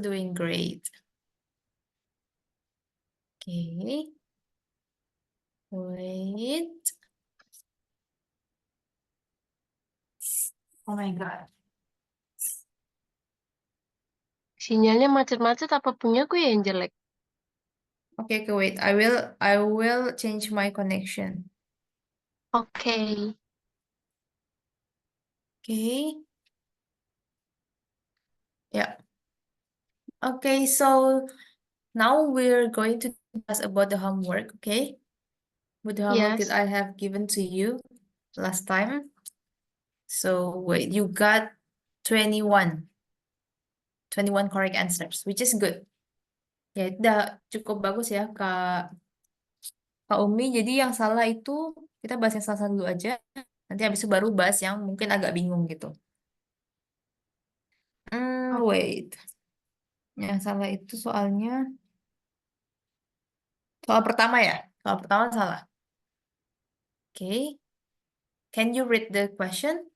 doing great. Okay. Wait. Oh my God. Sinyalnya macet-macet apa punyaku ya yang jelek? Okay, wait. I will change my connection. Oke. Okay. Yeah. Okay, so now we're going to discuss about the homework, okay? With the homework that Yes. I have given to you last time. So wait, you got 21. 21 correct answers, which is good. Ya, udah cukup bagus ya, Kak Umi. Jadi yang salah itu kita bahas yang salah dulu aja. Nanti habis itu baru bahas yang mungkin agak bingung gitu. Oh, Wait. Yang salah itu soal pertama ya. Soal pertama salah. Okay. Can you read the question?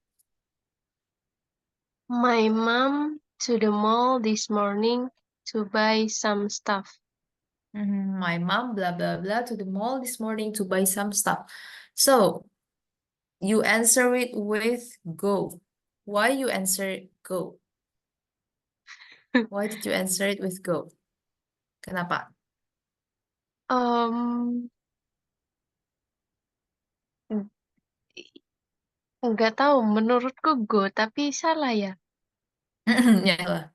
my mom to the mall this morning to buy some stuff. My mom, blah, blah, blah, to the mall this morning to buy some stuff. So, you answer it with go. Why you answer go? Why did you answer it with go? Kenapa? Um, nggak tahu, menurutku go, tapi salah ya. Ya lah.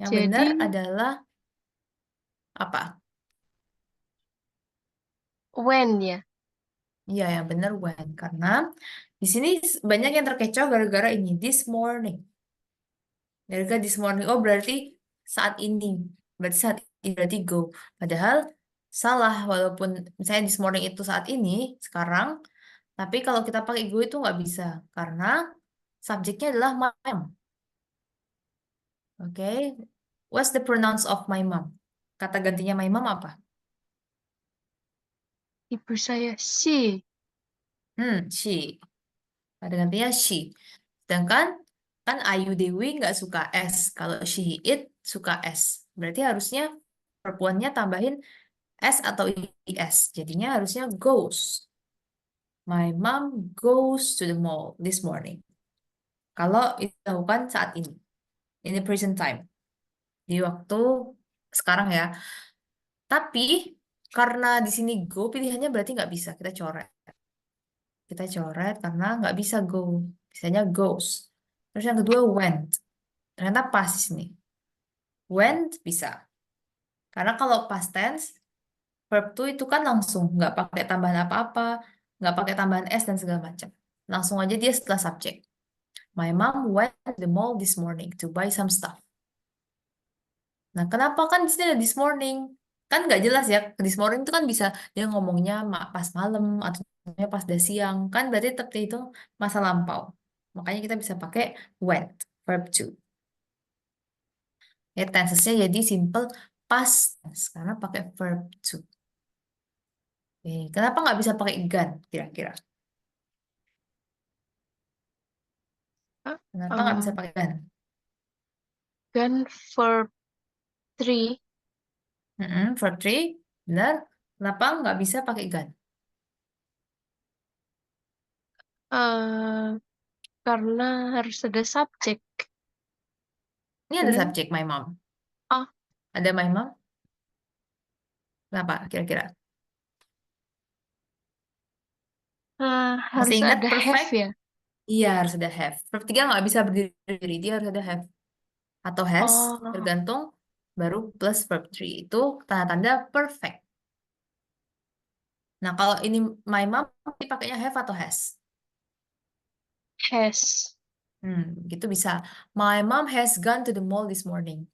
Yang benar Jadi adalah apa? when ya. Iya, yang benar when. Karena di sini banyak yang terkecoh gara-gara ini. This morning. Gara-gara this morning. Oh, berarti saat ini. Berarti saat ini berarti go. Padahal salah. Walaupun misalnya this morning itu saat ini, sekarang. Tapi kalau kita pakai go itu nggak bisa. Karena subjeknya adalah my mom. Oke. What's the pronouns of my mom? Kata gantinya my mom apa? Ibu saya she. She. Kata gantinya she. Sedangkan kan Ayu Dewi nggak suka S. Kalau she it suka S. Berarti harusnya perempuannya tambahin S atau IS. Jadinya harusnya goes. My mom goes to the mall this morning. Kalau itu dilakukan saat ini. In the present time. Di waktu sekarang ya. Tapi karena di sini go pilihannya berarti nggak bisa. Kita coret. Kita coret karena nggak bisa go. Bisanya goes. Terus yang kedua went. Ternyata pas di sini. Went bisa. Karena kalau past tense, verb to itu kan langsung. Nggak pakai tambahan apa-apa. Nggak pakai tambahan S dan segala macam. Langsung aja dia setelah subjek. My mom went to the mall this morning to buy some stuff. Nah, kenapa kan di sini ada this morning? Kan nggak jelas ya. This morning itu kan bisa dia ngomongnya pas malam atau ngomongnya pas udah siang. Kan berarti tetap itu masa lampau. Makanya kita bisa pakai went, verb to. Ya, tensesnya jadi simple past tense karena pakai verb to. Oke, kenapa nggak bisa pakai gun kira-kira? Ah, Kenapa nggak bisa pakai gun? Kan verb three. Verb three, benar. Kenapa nggak bisa pakai gun? eh karena harus ada subjek. Ini ada Bener? subjek my mom. Oh, Ada my mom. Kenapa kira-kira? Masih harus ingat ada have perfect? ya. Iya, harus ada have. Verb 3 nggak bisa berdiri, dia harus ada have. Atau has, Oh, tergantung, baru plus verb 3. Itu tanda-tanda perfect. Nah, kalau ini my mom, dipakainya have atau has? has. Gitu bisa. My mom has gone to the mall this morning.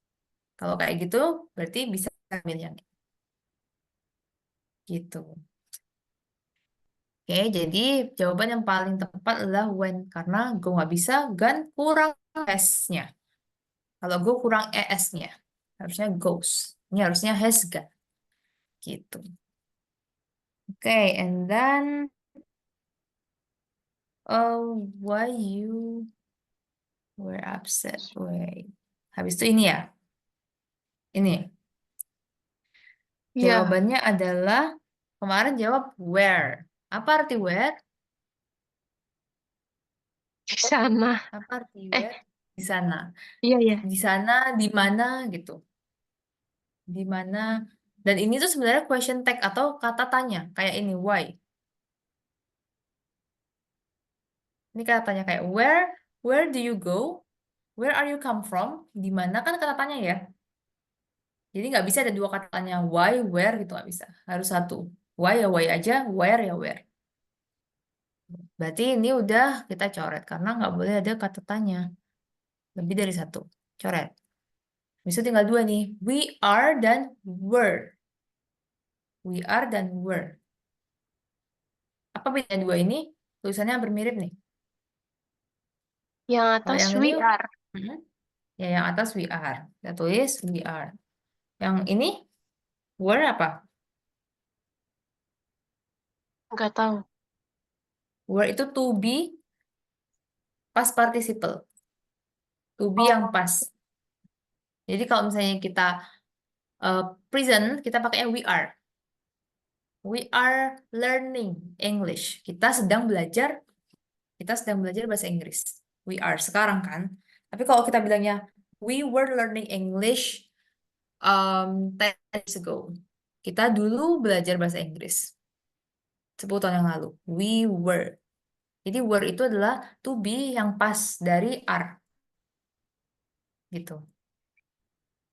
Kalau kayak gitu, berarti bisa ambil yang gitu. Oke, jadi jawaban yang paling tepat adalah when. Karena gue nggak bisa, gone kurang has-nya. Kalau gue kurang ES-nya. Harusnya goes. Ini harusnya has gone. Gitu. Oke, and then why you Were upset. Wait. Habis itu ini ya. Ini. Iya, Jawabannya adalah kemarin jawab where. Apa arti where? di sana. Apa arti Eh, where? Di sana. iya ya. Di sana, di mana gitu. Di mana. Dan ini tuh sebenarnya question tag atau kata tanya. Kayak ini, why. Ini kata tanya kayak where do you go? Where are you come from? Di mana kan kata tanya ya. Jadi nggak bisa ada dua kata tanya why, where gitu nggak bisa. Harus satu. Why ya why aja, where ya where. Berarti ini udah kita coret karena nggak boleh ada kata tanya. Lebih dari satu. Coret. Bisa tinggal dua nih. We are dan were. We are dan were. Apa bedanya dua ini? Tulisannya hampir mirip nih. Yang Kalau atas yang ini, we are. mm, ya yang atas we are. Kita tulis we are. Yang ini, were apa? Nggak tahu. Were itu to be past participle. To be yang Oh, pas. Jadi kalau misalnya kita uh, present, kita pakai we are. We are learning English. Kita sedang belajar bahasa Inggris. We are sekarang kan. Tapi kalau kita bilangnya we were learning English 10 years ago. Kita dulu belajar bahasa Inggris 10 tahun yang lalu. We were. Jadi were itu adalah to be yang pas dari are gitu.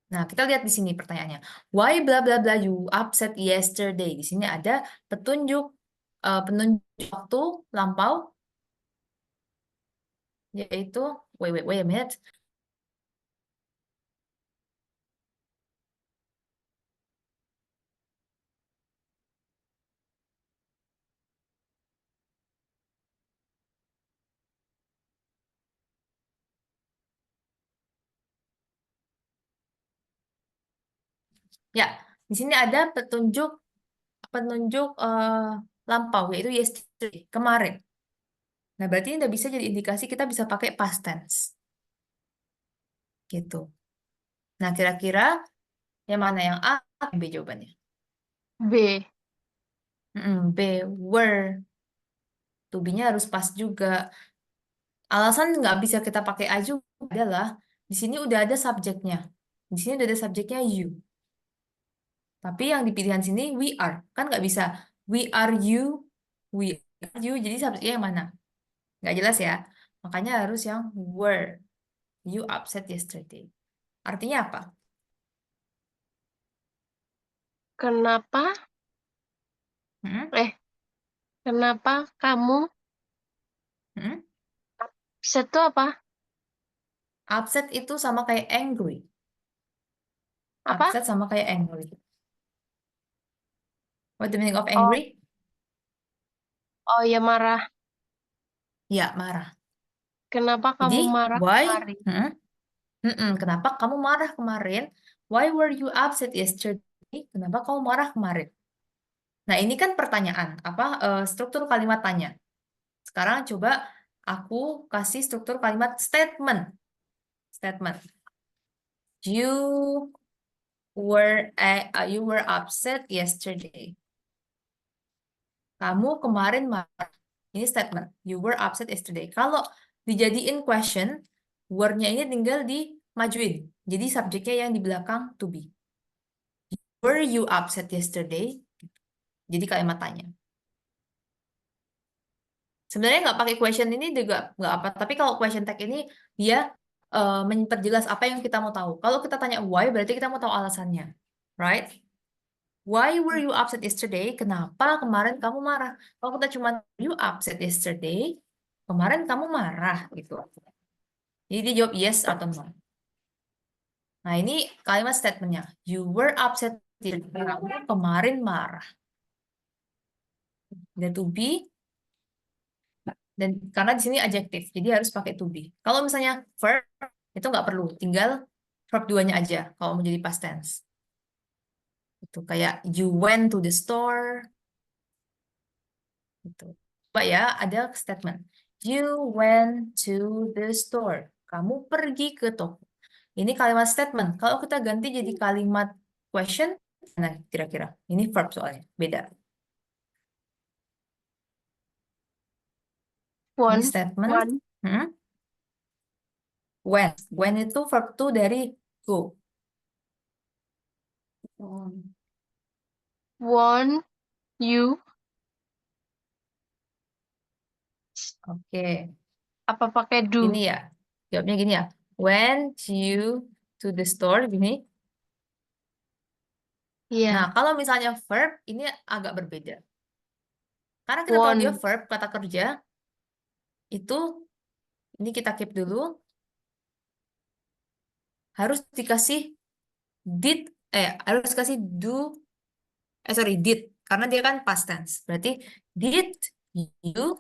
Nah, kita lihat di sini pertanyaannya. Why bla bla bla you upset yesterday? Di sini ada petunjuk penunjuk waktu lampau yaitu wait a minute. Ya, di sini ada petunjuk penunjuk lampau yaitu yesterday, kemarin. Nah, berarti ini udah bisa jadi indikasi kita bisa pakai past tense gitu. Nah, kira-kira yang mana yang A atau B jawabannya? B. B, were. To be-nya harus pas juga. Alasan nggak bisa kita pakai I juga adalah di sini udah ada subjeknya. Di sini udah ada subjeknya you. Tapi yang di pilihan sini we are. Kan nggak bisa we are you, we are you. Jadi subjeknya yang mana? Nggak jelas ya. Makanya harus yang were. You upset yesterday. Artinya apa? Kenapa? Hmm? Eh, kenapa kamu Hmm? upset itu apa? Upset itu sama kayak angry. Apa? Upset sama kayak angry. What the meaning of Oh, angry? oh ya marah. Ya, marah. Kenapa Jadi, kamu marah why? kemarin? Kenapa kamu marah kemarin? Why were you upset yesterday? Kenapa kamu marah kemarin? Nah, ini kan pertanyaan, apa struktur kalimat tanya. Sekarang coba aku kasih struktur kalimat statement. Statement. You you were upset yesterday. Kamu kemarin marah. Ini statement. You were upset yesterday. Kalau dijadiin question, were-nya ini tinggal dimajuin. Jadi subjeknya yang di belakang to be. Were you upset yesterday? Jadi kalimat tanya. Sebenarnya nggak pakai question ini juga nggak apa. Tapi kalau question tag ini dia memperjelas apa yang kita mau tahu. Kalau kita tanya why, berarti kita mau tahu alasannya. Right? Why were you upset yesterday? Kenapa kemarin kamu marah? Kalau kita cuma you upset yesterday, kemarin kamu marah gitu. Jadi dia jawab yes atau no. Nah ini kalimat statementnya. You were upset yesterday. Kamu kemarin marah. Dan to be dan karena di sini adjektif, jadi harus pakai to be. Kalau misalnya verb itu nggak perlu, tinggal verb duanya aja kalau mau jadi past tense. Itu kayak you went to the store gitu. Coba ya ada statement. You went to the store. Kamu pergi ke toko. Ini kalimat statement. Kalau kita ganti jadi kalimat question, nah kira-kira. Ini verb soalnya, beda. Ini One. statement. One. Hmm? When. When itu verb to dari go. One. You. Oke. Apa pakai do? Gini ya. Jawabnya gini ya. Went you to the store, gini. Nah, Iya. kalau misalnya verb, ini agak berbeda. Karena kita tahu dia One. verb, kata kerja, itu, ini kita keep dulu, harus dikasih did, harus dikasih do, sorry, did. Karena dia kan past tense. Berarti, did you,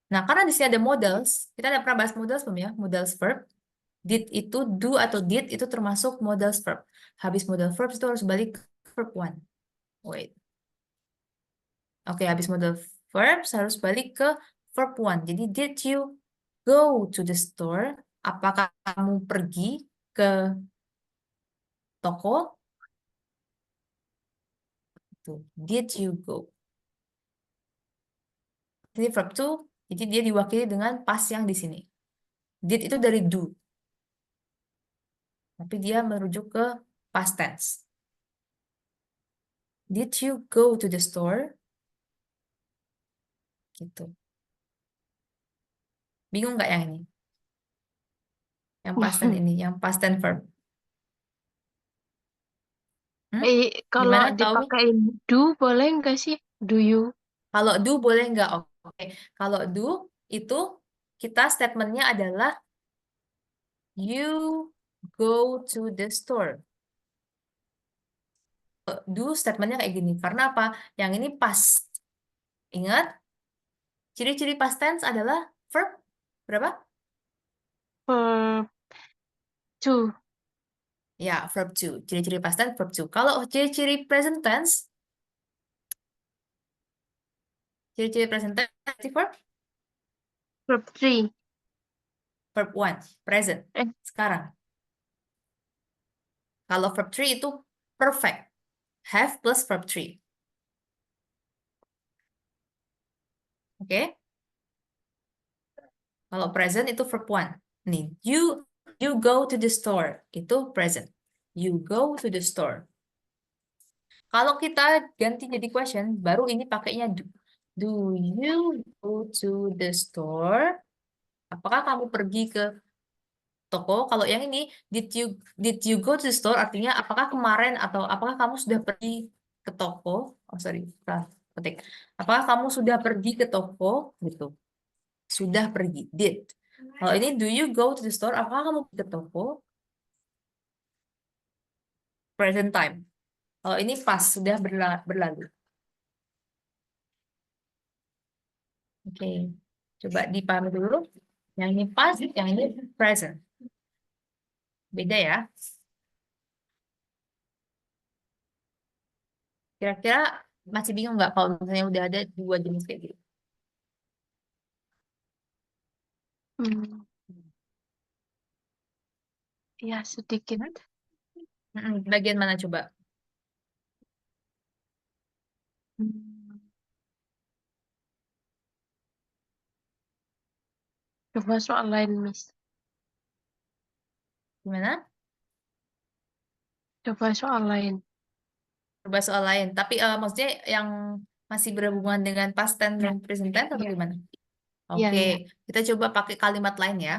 nah karena di sini ada modals, kita ada pernah bahas modals belum ya? Modals verb. Did itu, do atau did itu termasuk modals verb. Habis modal verb itu harus balik ke verb one. Wait. Oke, habis modal verbs harus balik ke verb one. Jadi, did you go to the store? Apakah kamu pergi ke toko? Tuh, did you go? Jadi verb to, jadi dia diwakili dengan past yang di sini. Did itu dari do, tapi dia merujuk ke past tense. Did you go to the store? Gitu. Bingung nggak yang ini? Yang past tense ini, yang past tense verb. Hmm? Kalau Gimana tahu? dipakai do boleh nggak sih? Do you? Kalau do boleh nggak? Oke. Kalau do itu kita statementnya adalah you go to the store. Do statementnya kayak gini. Karena apa? Yang ini past. Ingat, ciri-ciri past tense adalah verb berapa? Verb to. Ya, verb to. Ciri-ciri past tense verb to. Kalau ciri-ciri present tense, ciri-ciri present tense verb Verb three. verb one, present. Eh, Sekarang. Kalau verb three itu perfect. Have plus verb three. Oke? Kalau present itu verb one. Nih, you go to the store. Itu present. You go to the store. Kalau kita ganti jadi question, baru ini pakainya do. Do you go to the store? Apakah kamu pergi ke toko? Kalau yang ini, did you go to the store? Artinya apakah kemarin atau apakah kamu sudah pergi ke toko? Oh sorry, salah ketik. Apakah kamu sudah pergi ke toko? Gitu. Sudah pergi. Did. Kalau ini, do you go to the store? Apakah kamu pergi ke toko? Present time. Kalau ini pas, sudah berlalu. Oke, coba dipahami dulu. Yang ini past, yang ini present. Beda ya. Kira-kira masih bingung nggak kalau misalnya udah ada dua jenis kayak gitu? hmm, ya sedikit. Hmm? Bagian mana coba? Hmm, Coba soal lain, Miss. Gimana? Coba soal lain. Coba soal lain. Tapi maksudnya yang masih berhubungan dengan past tense dan present tense atau Iya, gimana? iya, Oke, iya. kita coba pakai kalimat lain ya.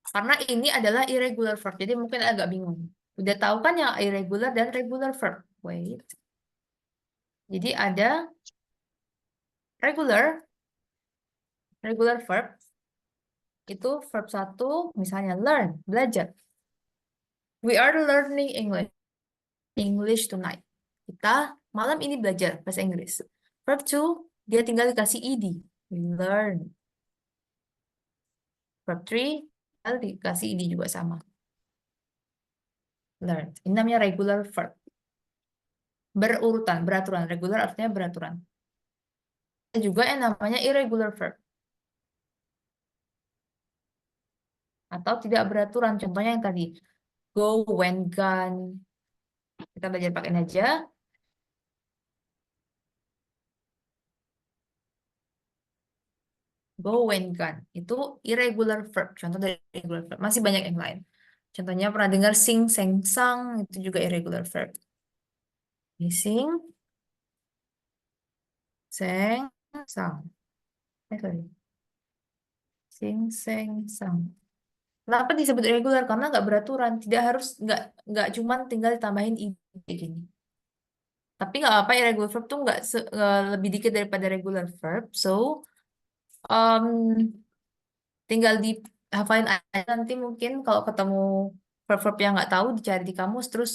Karena ini adalah irregular verb, jadi mungkin agak bingung. Udah tahu kan yang irregular dan regular verb? Wait. Jadi ada regular, regular verb, itu verb satu, misalnya learn, belajar. We are learning English tonight. Kita malam ini belajar bahasa Inggris. Verb two, dia tinggal dikasih ed. We learn. Verb three, tinggal dikasih ed juga sama. Learn. Ini namanya regular verb. Berurutan, beraturan. Regular artinya beraturan. Ada juga yang namanya irregular verb. atau tidak beraturan. Contohnya yang tadi, go, went, gone. Kita belajar pakai aja. Go, went, gone. Itu irregular verb. Contoh dari irregular verb. Masih banyak yang lain. Contohnya pernah dengar sing, sang, sang. Itu juga irregular verb. Sing, sang, sang. Sorry. Sing, sang, sang. Kenapa disebut irregular? Karena nggak beraturan. Tidak harus, nggak cuman tinggal ditambahin id kayak gini. Tapi nggak apa, irregular verb tuh nggak lebih dikit daripada regular verb. So, um, tinggal dihafalin aja. Nanti mungkin kalau ketemu verb-verb yang nggak tahu, dicari di kamus, terus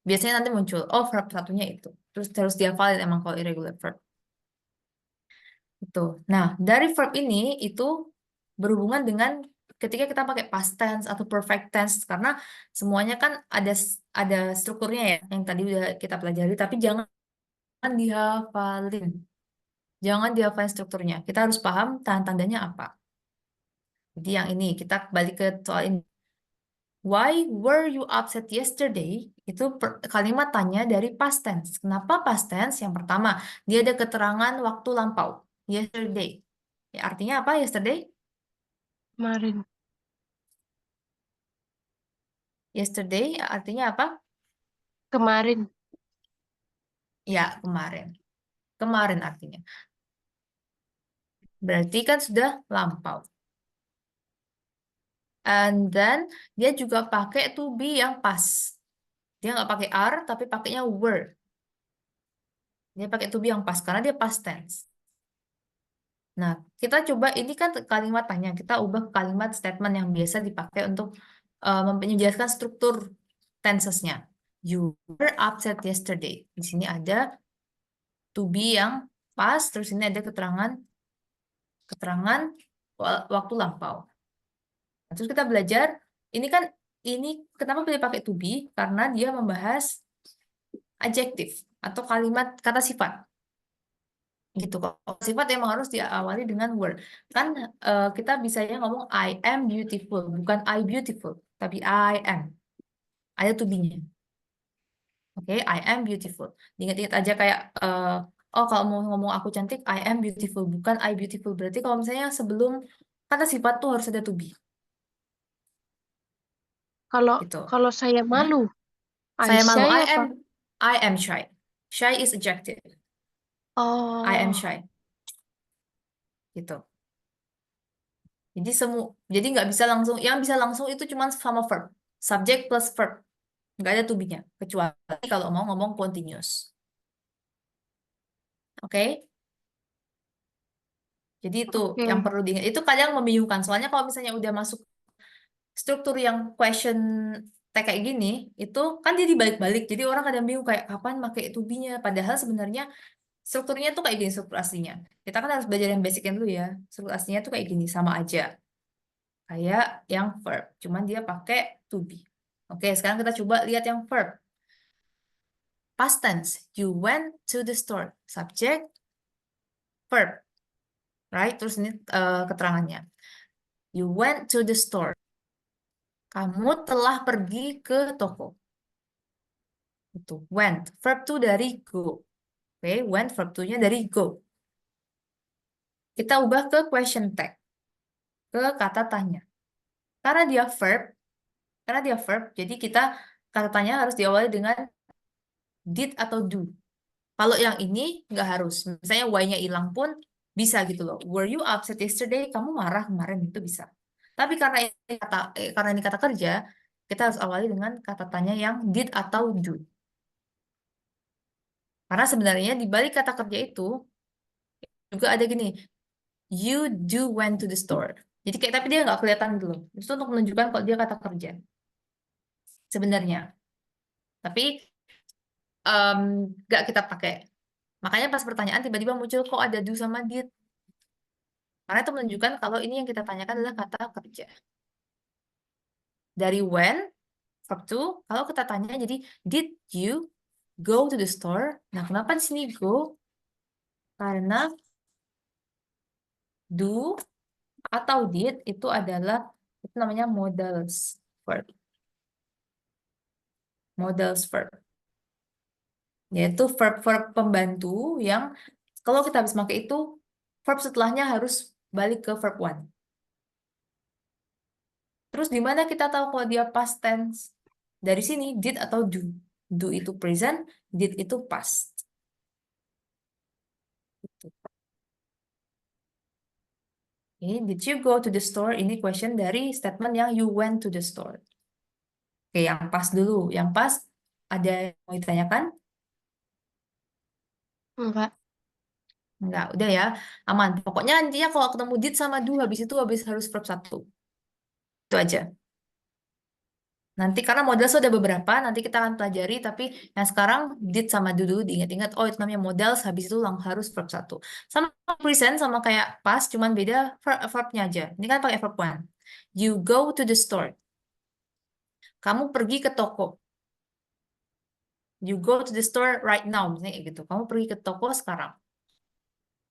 biasanya nanti muncul, oh verb satunya itu. Terus terus dihafalin emang kalau irregular verb. Itu. Nah, dari verb ini itu berhubungan dengan ketika kita pakai past tense atau perfect tense, karena semuanya kan ada strukturnya ya yang tadi udah kita pelajari, tapi jangan dihafalin. Jangan dihafalin strukturnya. Kita harus paham tanda-tandanya apa. Jadi yang ini kita balik ke soal ini. Why were you upset yesterday? Itu kalimat tanya dari past tense. Kenapa past tense? Yang pertama, dia ada keterangan waktu lampau. Yesterday. Ya, artinya apa yesterday? Kemarin. Yesterday artinya apa? Kemarin. Ya, kemarin. Kemarin artinya. Berarti kan sudah lampau. And then dia juga pakai to be yang pas. Dia nggak pakai are, tapi pakainya were. Dia pakai to be yang pas karena dia past tense. Nah, kita coba ini kan kalimat tanya, kita ubah ke kalimat statement yang biasa dipakai untuk menjelaskan struktur tensesnya. You were upset yesterday. Di sini ada to be yang pas, terus ini ada keterangan waktu lampau. Terus kita belajar, ini kan ini kenapa pilih pakai to be? Karena dia membahas adjektif atau kalimat kata sifat. Gitu kok. Sifat emang harus diawali dengan word. Kan kita bisa ya ngomong I am beautiful, bukan I beautiful, tapi I am. Ada to be-nya. Oke, I am beautiful. Ingat-ingat aja kayak oh kalau mau ngomong aku cantik, I am beautiful, bukan I beautiful. Berarti kalau misalnya sebelum kata sifat tuh harus ada to be. Kalau Gitu. kalau saya Hmm? malu, I Saya malu. say apa? I am shy. Shy is adjective. I am Oh, shy. Gitu. Jadi jadi nggak bisa langsung. Yang bisa langsung itu cuma sama verb. Subject plus verb. Nggak ada to be-nya. Kecuali kalau mau ngomong continuous. Oke? Jadi itu yang oke. perlu diingat. Itu kadang membingungkan. Soalnya kalau misalnya udah masuk struktur yang question tag kayak gini, itu kan dia dibalik-balik. Jadi orang kadang bingung kayak kapan pakai to be-nya. Padahal sebenarnya strukturnya tuh kayak gini struktur aslinya. Kita kan harus belajar yang basicnya dulu ya. Struktur aslinya tuh kayak gini, sama aja. Kayak yang verb. Cuman dia pakai to be. Oke, sekarang kita coba lihat yang verb. Past tense. You went to the store. Subject, verb. Right? Terus ini keterangannya. You went to the store. Kamu telah pergi ke toko. Itu went. Verb to dari go. Oke, went verb to-nya dari go. Kita ubah ke question tag. Ke kata tanya. Karena dia verb, jadi kita kata tanya harus diawali dengan did atau do. Kalau yang ini nggak harus. Misalnya why-nya hilang pun bisa gitu loh. Were you upset yesterday? Kamu marah kemarin, itu bisa. Tapi karena ini kata kerja, kita harus awali dengan kata tanya yang did atau do. Karena sebenarnya di balik kata kerja itu juga ada gini, you do went to the store. Jadi kayak tapi dia nggak kelihatan gitu loh. Itu untuk menunjukkan kalau dia kata kerja sebenarnya. Tapi em, nggak kita pakai. Makanya pas pertanyaan tiba-tiba muncul kok ada do sama did. Karena itu menunjukkan kalau ini yang kita tanyakan adalah kata kerja. Dari when, verb to, kalau kita tanya jadi did you go to the store? Nah, kenapa di sini go? Karena do atau did itu adalah Itu namanya modals verb. Modals verb. Yaitu verb-verb pembantu yang kalau kita habis pakai itu, verb setelahnya harus balik ke verb one. Terus di mana kita tahu kalau dia past tense? Dari sini, did atau do. Do itu present, did itu past. Oke, did you go to the store? Ini question dari statement yang you went to the store. Oke, yang pas dulu. Yang pas ada yang mau ditanyakan? Enggak. Enggak, udah ya. Aman. Pokoknya intinya kalau ketemu did sama do, habis itu habis harus verb satu. Itu aja. Nanti karena modal sudah beberapa, nanti kita akan pelajari. Tapi yang sekarang did sama do dulu diingat-ingat. Oh, itu namanya modal, habis itu harus verb satu. Sama present, sama kayak past, cuman beda verbnya aja. Ini kan pakai verb one. You go to the store. Kamu pergi ke toko. You go to the store right now, misalnya kayak gitu. Kamu pergi ke toko sekarang.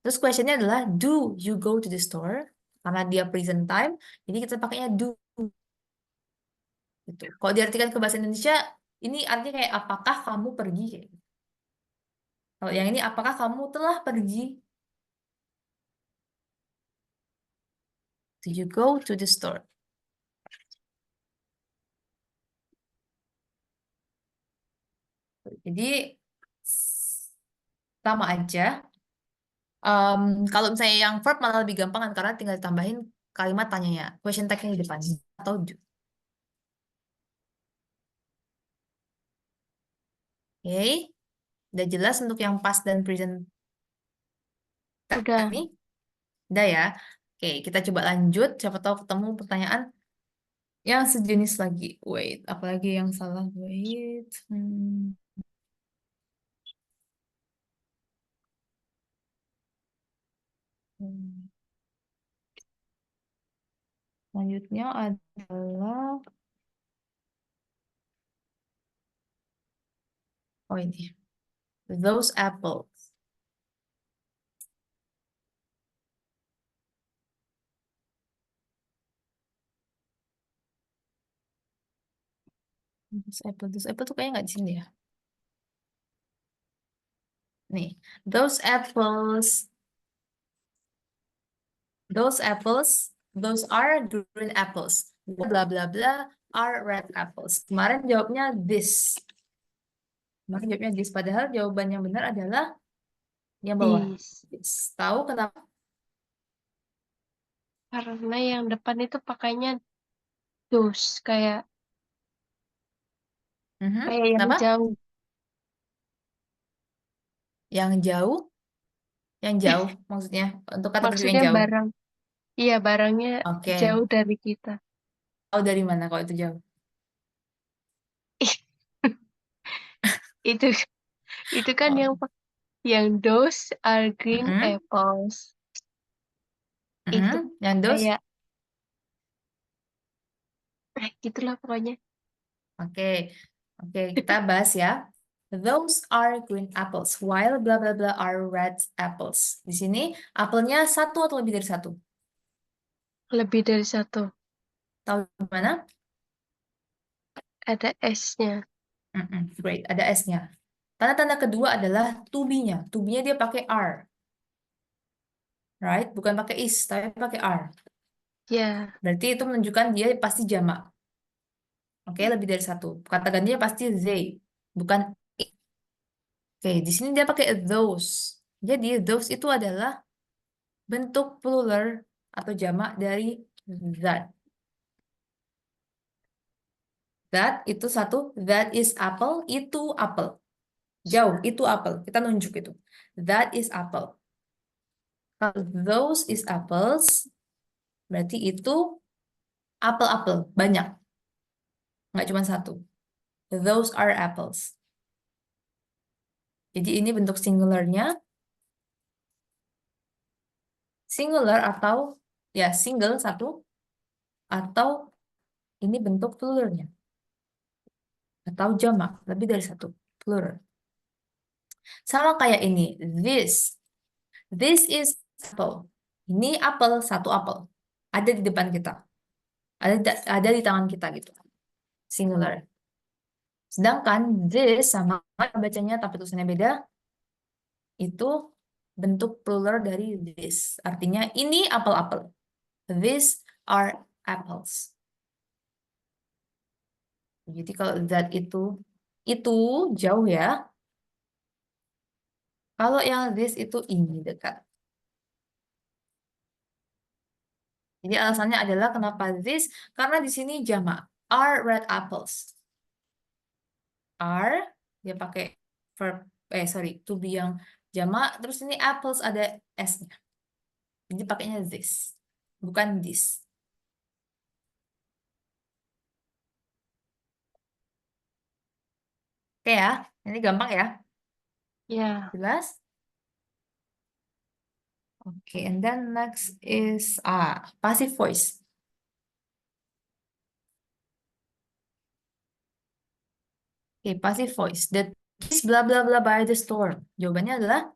Terus questionnya adalah, do you go to the store? Karena dia present time, jadi kita pakainya do. Gitu. Kalau diartikan ke bahasa Indonesia, ini artinya kayak apakah kamu pergi? Kayak gitu. Kalau yang ini, apakah kamu telah pergi? Do you go to the store? Jadi sama aja. Kalau misalnya yang verb malah lebih gampang kan, karena tinggal tambahin kalimat tanyanya, question tag-nya di depan atau do. Oke, udah jelas untuk yang past dan present Udah. ini? Udah ya. Oke, kita coba lanjut. Siapa tahu ketemu pertanyaan yang sejenis lagi. Wait, apalagi yang salah? Wait. Hmm. Selanjutnya adalah, oh ini, those apples. Those apple tuh kayaknya nggak di sini ya. Nih, those apples, those apples, those are green apples. Bla bla bla are red apples. Kemarin jawabnya this. Kemarin jawabnya this. Padahal jawaban yang benar adalah yang bawah. This. This. Tahu kenapa? Karena yang depan itu pakainya those. Kayak kayak yang Kenapa? jauh. Yang jauh? Yang jauh maksudnya untuk kata kerja yang Maksudnya jauh. barang. Iya, barangnya Oke. jauh dari kita. Tahu dari mana kalau itu jauh? Itu itu kan Oh. yang those are green Mm-mm. apples. Itu Yang dos? kayak gitulah pokoknya. Oke. Oke, kita bahas ya. Those are green apples, while bla bla bla are red apples. Di sini apelnya satu atau lebih dari satu? Lebih dari satu. Tahu di mana? Ada S-nya. Great, ada S-nya. Tanda-tanda kedua adalah to be-nya. To be-nya dia pakai R, right? Bukan pakai is, tapi pakai R. Ya, Berarti itu menunjukkan dia pasti jamak. Oke, lebih dari satu. Kata gantinya pasti they, bukan it. Oke, di sini dia pakai those. Jadi those itu adalah bentuk plural atau jamak dari that. That itu satu, that is apple, itu apel. Jauh, itu apel. Kita nunjuk itu. That is apple. Kalau those is apples, berarti itu apel-apel, banyak. Nggak cuma satu. Those are apples. Jadi ini bentuk singularnya. Singular atau, ya single satu, atau ini bentuk pluralnya. Atau jamak, lebih dari satu. Plural. Sama kayak ini. This. This is apple. Ini apel, satu apel. Ada di depan kita. Ada di tangan kita gitu. Singular. Sedangkan this sama bacanya tapi tulisannya beda, itu bentuk plural dari this. Artinya ini apel-apel. These are apples. Jadi kalau that itu jauh ya. Kalau yang this itu ini dekat. Jadi alasannya adalah kenapa this? Karena di sini jamak. Are red apples. Are dia pakai verb to be yang jamak. Terus ini apples ada s-nya. Jadi pakainya this, bukan this. Oke ya, ini gampang ya. Ya. Jelas? Oke, and then next is passive voice. Oke, passive voice. The trees blah blah blah by the storm. Jawabannya adalah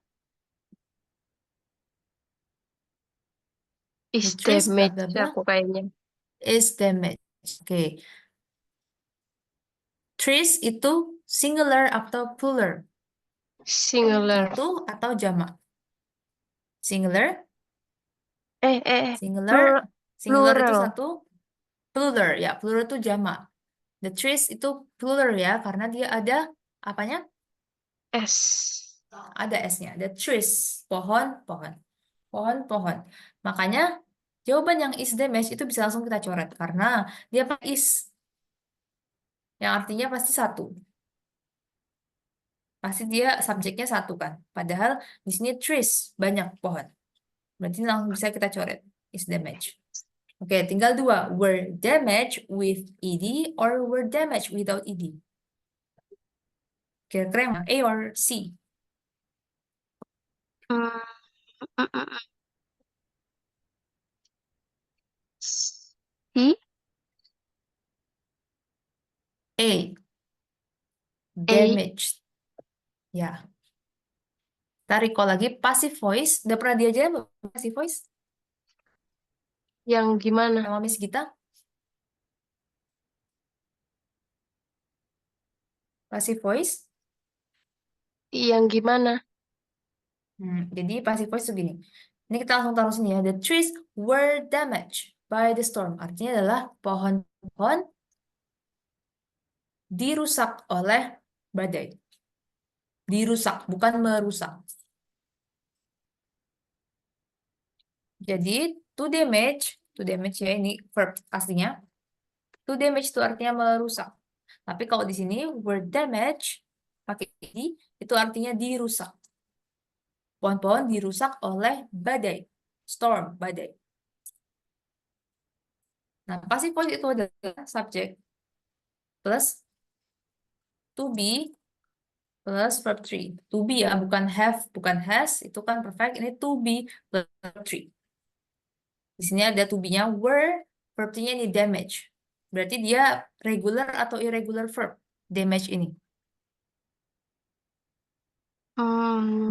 the Is trees blah damaged blah blah aku kayaknya. is damaged. Oke. Trees itu singular atau plural? Singular. Satu atau jamak? Singular, singular, Plur- singular itu plural. satu, plural ya, plural itu jamak. The trees itu plural ya, karena dia ada apanya? S. Ada S-nya. The trees, pohon, pohon. Pohon, pohon. Makanya jawaban yang is damaged itu bisa langsung kita coret karena dia pakai is yang artinya pasti satu. Pasti dia subjeknya satu kan. Padahal di sini trees, banyak pohon. Berarti langsung bisa kita coret is damaged. Oke, tinggal dua. Were damaged with ed or were damaged without ed? Kira-kira yang mana? A or C? Hmm, mm, mm, mm. C. A. A. Damaged. Ya. Kita recall lagi passive voice. Udah pernah diajarin belum passive voice Yang gimana? sama Miss Gita? Passive voice. Yang gimana? Jadi passive voice itu gini. Ini kita langsung taruh sini ya. The trees were damaged by the storm. Artinya adalah pohon-pohon dirusak oleh badai. Dirusak, bukan merusak. Jadi to damage ya ini verb aslinya. To damage itu artinya merusak. Tapi kalau di sini were damaged pakai ed itu artinya dirusak. Pohon-pohon dirusak oleh badai, storm, badai. Nah, passive voice itu adalah subjek plus to be plus verb 3. To be ya, bukan have, bukan has, itu kan perfect. Ini to be plus verb 3. Di sini ada to be-nya were, verb 3-nya ini damage. Berarti dia regular atau irregular verb, damage ini.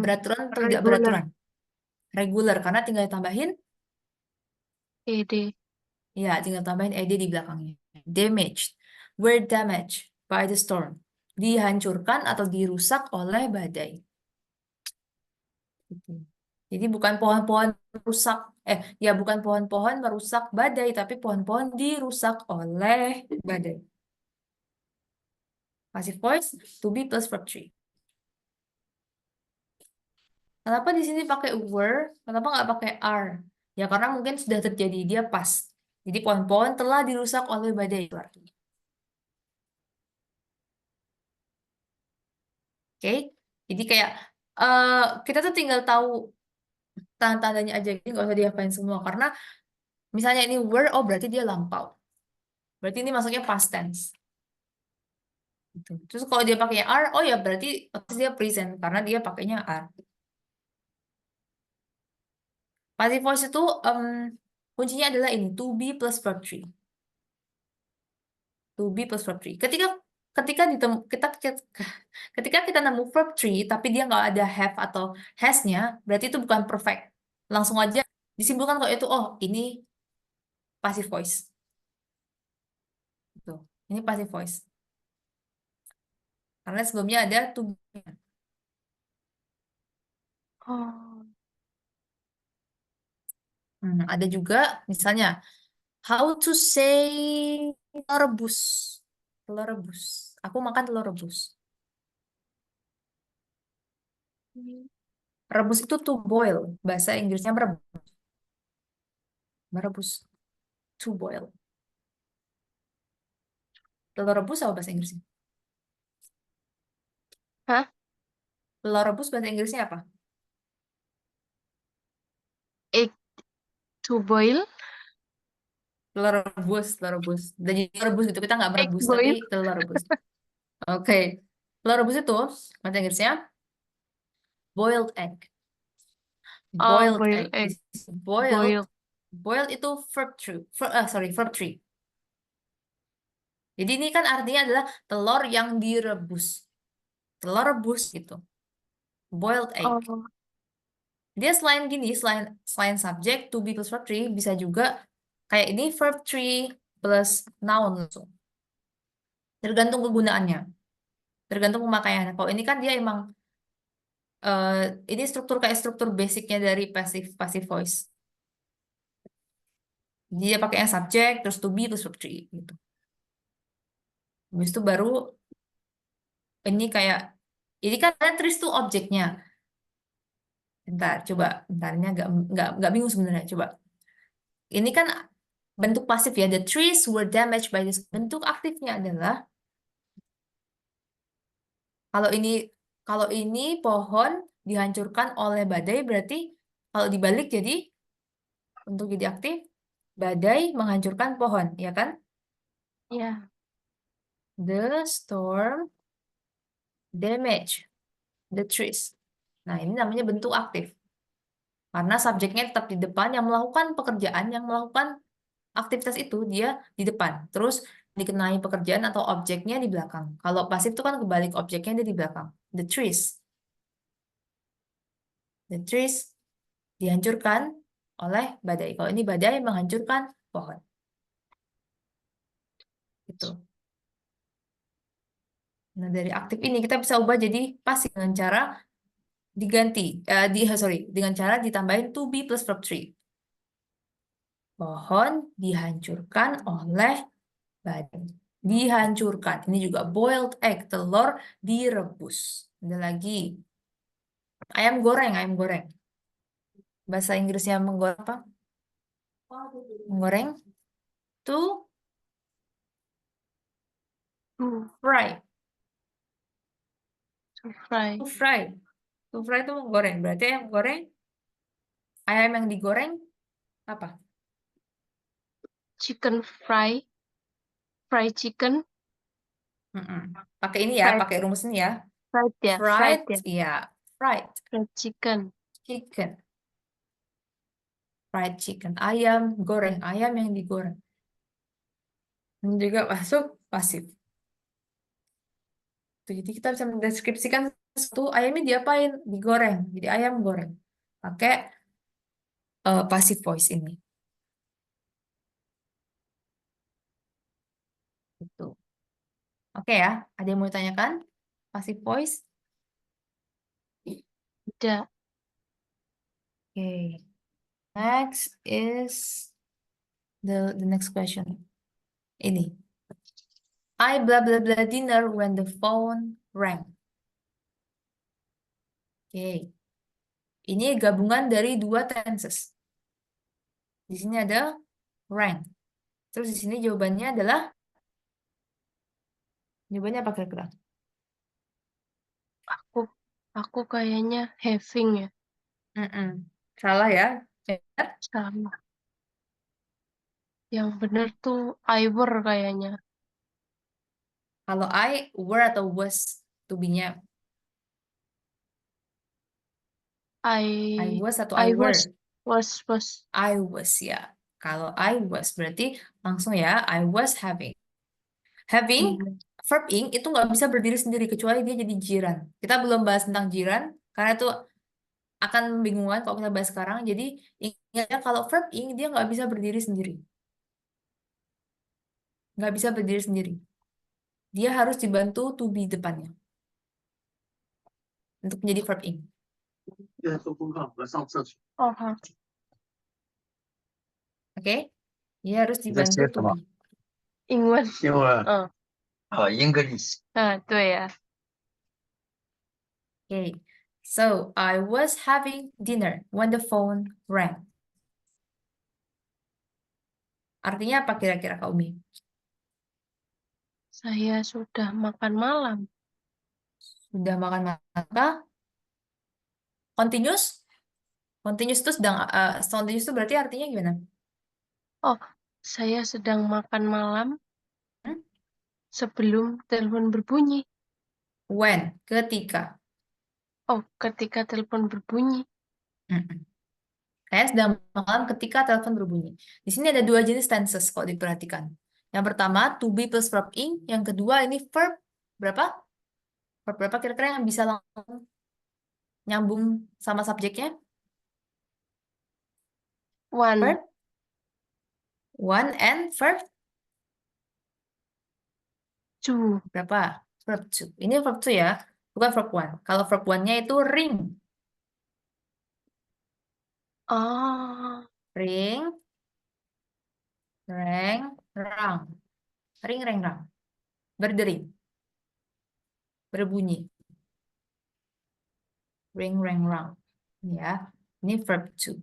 Beraturan atau tidak Regular. beraturan? Regular, karena tinggal tambahin, ED. ya tinggal tambahin ed di belakangnya. Damaged, were damaged by the storm. Dihancurkan atau dirusak oleh badai. Gitu. Jadi bukan pohon-pohon rusak, ya bukan pohon-pohon merusak badai, tapi pohon-pohon dirusak oleh badai. Passive voice, to be plus verb 3. Kenapa di sini pakai were? Kenapa nggak pakai are? Ya karena mungkin sudah terjadi, dia pas. Jadi pohon-pohon telah dirusak oleh badai itu artinya. Oke? Jadi kayak kita tuh tinggal tahu tanda-tandanya aja, jadi nggak usah diapain semua. Karena misalnya ini were, oh berarti dia lampau. Berarti ini masuknya past tense. Gitu. Terus kalau dia pakainya are, oh ya berarti dia present karena dia pakainya are. Passive voice itu kuncinya adalah ini to be plus verb 3. To be plus verb 3. Ketika ketika ditemu ketika kita nemu verb 3 tapi dia nggak ada have atau has-nya, berarti itu bukan perfect. Langsung aja disimpulkan kalau itu oh ini passive voice. Ini passive voice. Karena sebelumnya ada to be. Oh, Ada juga misalnya how to say telur rebus. Telur rebus. Aku makan telur rebus. Rebus itu to boil. Bahasa Inggrisnya merebus. Merebus. To boil. Telur rebus apa bahasa Inggrisnya? hah? Telur rebus bahasa Inggrisnya apa? Egg to boil? Telur rebus, telur rebus. Jadi telur rebus gitu. Kita nggak Egg merebus, tapi boil? telur rebus. Oke. Telur rebus itu bahasa Inggrisnya boiled egg. Oh, Boiled boil egg. egg. This is boiled. Boil. Boiled itu verb true. Sorry, verb three. Jadi ini kan artinya adalah telur yang direbus. Telur rebus gitu. Boiled egg. Oh, Dia selain gini, selain selain subject to be plus verb three, bisa juga kayak ini verb three plus noun langsung. Tergantung kegunaannya, tergantung pemakaiannya. Kalau ini kan dia emang eh, ini struktur kayak struktur basicnya dari passive voice. Dia pakai yang subject terus to be plus verb three gitu. Habis itu baru ini kayak ini kan ada trees tuh objeknya. Bentar, coba bentarnya nggak bingung sebenarnya. Coba ini kan bentuk pasif ya. The trees were damaged by this. Bentuk aktifnya adalah kalau ini kalau ini pohon dihancurkan oleh badai berarti kalau dibalik jadi untuk jadi aktif badai menghancurkan pohon, ya kan? ya. The storm damage the trees. Nah, ini namanya bentuk aktif. Karena subjeknya tetap di depan yang melakukan pekerjaan, yang melakukan aktivitas itu dia di depan. Terus dikenai pekerjaan atau objeknya di belakang. Kalau pasif itu kan kebalik, objeknya dia di belakang. The trees. The trees dihancurkan oleh badai. Kalau ini badai menghancurkan pohon. Itu. Nah, dari aktif ini kita bisa ubah jadi pasif dengan cara diganti, dengan cara ditambahin to be plus verb three. Pohon dihancurkan oleh badai. Dihancurkan. Ini juga boiled egg, telur direbus. Ada lagi. Ayam goreng, ayam goreng. Bahasa Inggrisnya menggoreng apa? Menggoreng. To To, fry. to fry. To fry. To fry itu menggoreng. Berarti ayam goreng, ayam yang digoreng apa? Chicken fry. Fried chicken. Mm-mm. Pakai ini ya, Fried, pakai rumus ini ya. fried ya. Fried Fried, ya. ya. Fried Fried chicken. chicken. Fried chicken. Ayam goreng, ayam yang digoreng. Ini juga masuk pasif. Tuh, jadi kita bisa mendeskripsikan satu ayamnya diapain? Digoreng. Jadi ayam goreng. Pakai passive voice ini. Gitu. Oke ya, ada yang mau ditanyakan? Passive voice? Tidak. Oke. Next is the next question. Ini. I blah blah blah dinner when the phone rang. Oke. Ini gabungan dari dua tenses. Di sini ada rang. Terus di sini jawabannya apa kira-kira? Aku, aku kayaknya having ya. Mm-mm. Salah ya. Benar. Sama. Yang bener tuh I were kayaknya. Kalau I were atau was to be-nya. I I, was atau I I were. was. I was ya. Kalau I was berarti langsung ya I was having. Having Iya. verb ing itu nggak bisa berdiri sendiri kecuali dia jadi jiran. Kita belum bahas tentang jiran karena itu akan membingungkan kalau kita bahas sekarang. Jadi ingat ya kalau verb ing dia nggak bisa berdiri sendiri. Nggak bisa berdiri sendiri. dia harus dibantu to be depannya untuk menjadi verb ing. 现在做功课，我上厕所。 Oh, hah. Oke? Dia harus 你在 dibantu 写 to 什么？ be. 英文。英文嗯English。对呀。Okay. So I was having dinner when the phone rang. Artinya apa kira-kira Kak Umi? Saya sudah makan malam. Sudah makan apa? Continuous? Continuous itu continuous itu berarti artinya gimana? Oh, saya sedang makan malam Hmm? sebelum telepon berbunyi. When? Ketika. Oh, ketika telepon berbunyi. Mm-mm. Saya sedang malam ketika telepon berbunyi. Di sini ada dua jenis tenses kalau diperhatikan. Yang pertama, to be plus verb ing. Yang kedua, ini verb berapa? Verb berapa kira-kira yang bisa langsung nyambung sama subjeknya? One, Verb one and verb two. berapa? Verb two. Ini verb two ya, bukan verb one. Kalau verb one-nya itu ring. Oh, Ring, reng, rang. Ring, reng, rang. Berdering, berbunyi. Ring, reng, rang. Ya, ini verb two.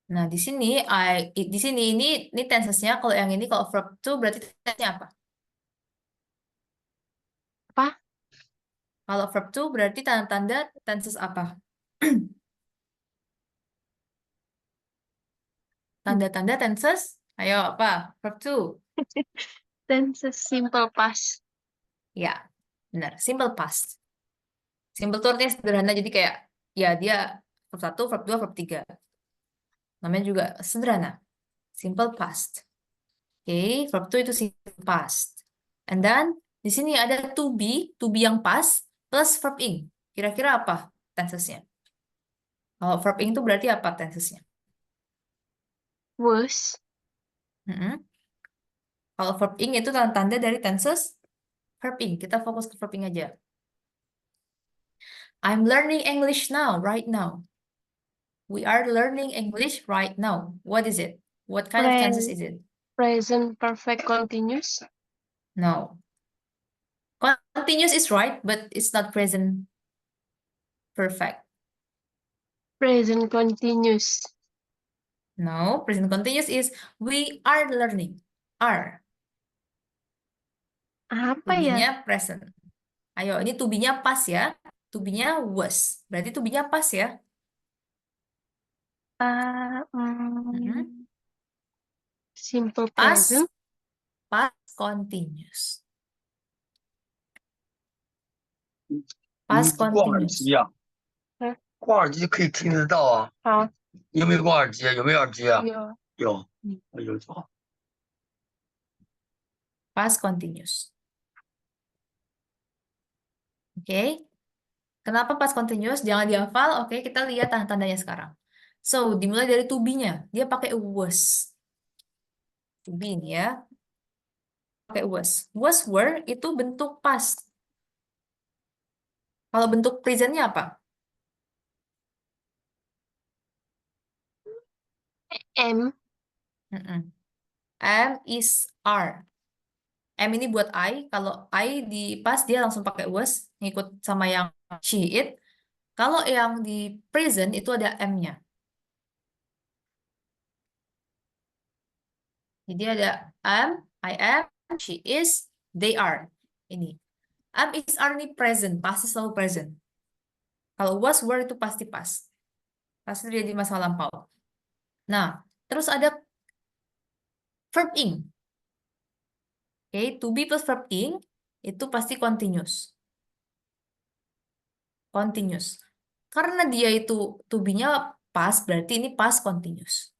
Nah, di sini ini tensesnya. Kalau yang ini kalau verb two berarti tensesnya apa? apa? Kalau verb two berarti tanda-tanda tenses apa? Tanda-tanda tenses? Ayo apa? Verb two. Tense simple past. Ya, benar. Simple past. Simple tuh artinya sederhana. Jadi kayak ya dia verb satu, verb dua, verb tiga. Namanya juga sederhana. Simple past. Oke, verb two itu simple past. And then di sini ada to be yang past plus verb ing. Kira-kira apa tensesnya? Kalau verb ing itu berarti apa tensesnya? Was. Mm-mm. Kalau verb ing itu tanda-tanda dari tenses verb ing. Kita fokus ke verb ing aja. I'm learning English now, right now. We are learning English right now. What is it? What kind of tenses is it? Present perfect continuous. No. Continuous is right, but it's not present perfect. Present continuous. No, present continuous is we are learning. Are. Apa To ya? be-nya present. Ayo, ini to be-nya pas ya. To be-nya was. Berarti to be-nya pas ya. Mm-mm. Simple Pas, present. pas continuous. 你 Pas 挂耳机 continuous. 呀、嗯挂耳机可以听得到啊。好，你有没有挂耳机啊？有没有耳机啊？有。有，嗯有就好。 Pas continuous. Oke. Kenapa pas continuous? Jangan dihafal. Oke, kita lihat tanda-tandanya sekarang. So, dimulai dari to be-nya. Dia pakai was. To be ini ya. Pakai was. Was were itu bentuk past. Kalau bentuk present-nya apa? M. Mm-mm. Am, is, are. M ini buat I. Kalau I di pas dia langsung pakai was. Ngikut sama yang she, it. Kalau yang di present itu ada M-nya. Jadi ada I am, she is, they are. Ini. Am, is, are ini present. Pasti selalu present. Kalau was, were itu pasti pas. Pasti terjadi masa lampau. Nah, terus ada verb ing. Oke, to be plus verb ing itu pasti continuous. Continuous. Karena dia itu to be-nya past, berarti ini past continuous.